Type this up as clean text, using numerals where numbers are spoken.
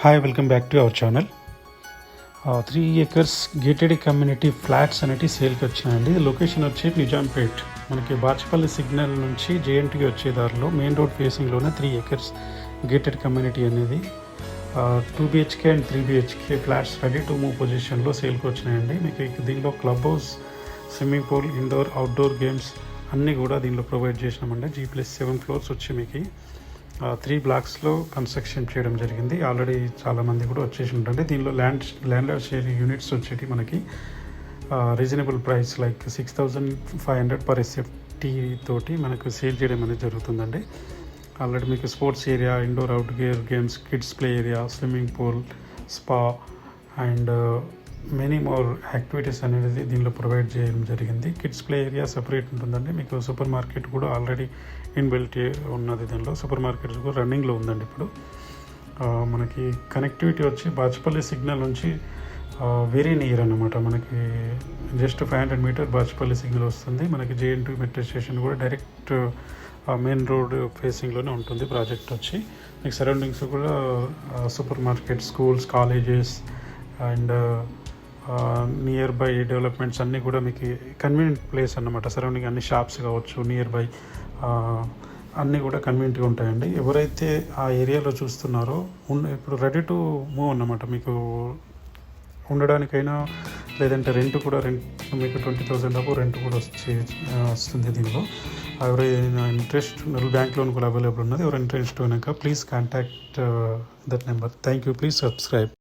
Hi, welcome back to our channel. 3 acres gated community flats అనేవి సేల్కి వచ్చినాయండి. Location వచ్చి నిజాంపేట్, మనకి బాచిపల్లి సిగ్నల్ నుంచి జేఎన్టీకి వచ్చే దారిలో మెయిన్ రోడ్ ఫేసింగ్లోనే 3 acres గేటెడ్ కమ్యూనిటీ అనేది 2 BHK and 3 BHK flats ready to move పొజిషన్లో సేల్కి వచ్చినాయండి. మీకు దీనిలో club house, swimming pool, indoor outdoor games అన్నీ కూడా దీనిలో ప్రొవైడ్ చేసినామండి. G+7 ఫ్లోర్స్ వచ్చి మీకు 3 బ్లాక్స్లో కన్స్ట్రక్షన్ చేయడం జరిగింది. ఆల్రెడీ చాలామంది కూడా వచ్చేసి ఉంటుంది. దీనిలో ల్యాండ్ షేర్ యూనిట్స్ వచ్చేటి మనకి reasonable price like 6,500 per SFT తోటి మనకు సేల్ చేయడం అనేది జరుగుతుందండి. ఆల్రెడీ మీకు sports area, indoor outdoor games, kids play area, swimming pool, spa and many more activities అనేది దీనిలో ప్రొవైడ్ చేయడం జరిగింది. కిడ్స్ ప్లే ఏరియా సపరేట్ ఉంటుందండి. మీకు సూపర్ మార్కెట్ కూడా ఆల్రెడీ ఇన్బిల్ట్ ఉన్నది. దీనిలో సూపర్ మార్కెట్స్ కూడా రన్నింగ్లో ఉందండి. ఇప్పుడు మనకి కనెక్టివిటీ వచ్చి బాచిపల్లి సిగ్నల్ నుంచి వెరీ నియర్ అన్నమాట. మనకి జస్ట్ 500 మీటర్ బాచిపల్లి సిగ్నల్ వస్తుంది. మనకి JNT మెట్రో స్టేషన్ కూడా డైరెక్ట్ మెయిన్ రోడ్ ఫేసింగ్లోనే ఉంటుంది. ప్రాజెక్ట్ వచ్చి మీకు సరౌండింగ్స్ కూడా super market, schools, colleges and near by developments అన్నీ కూడా మీకు కన్వీనియంట్ ప్లేస్ అన్నమాట. సరౌండింగ్ అన్ని షాప్స్ కావచ్చు, నియర్ బై అన్నీ కూడా కన్వీనియంట్గా ఉంటాయండి. ఎవరైతే ఆ ఏరియాలో చూస్తున్నారో ఇప్పుడు రెడీ టు మూవ్ అన్నమాట. మీకు ఉండడానికైనా లేదంటే రెంట్ మీకు 20,000 దాకా రెంట్ కూడా వస్తుంది. దీనిలో ఎవరైనా ఇంట్రెస్ట్ బ్యాంక్ లోన్ కూడా అవైలబుల్ ఉన్నది. ఎవరైనా ఇంట్రెస్ట్ కనుక please contact that number. Thank you. Please subscribe.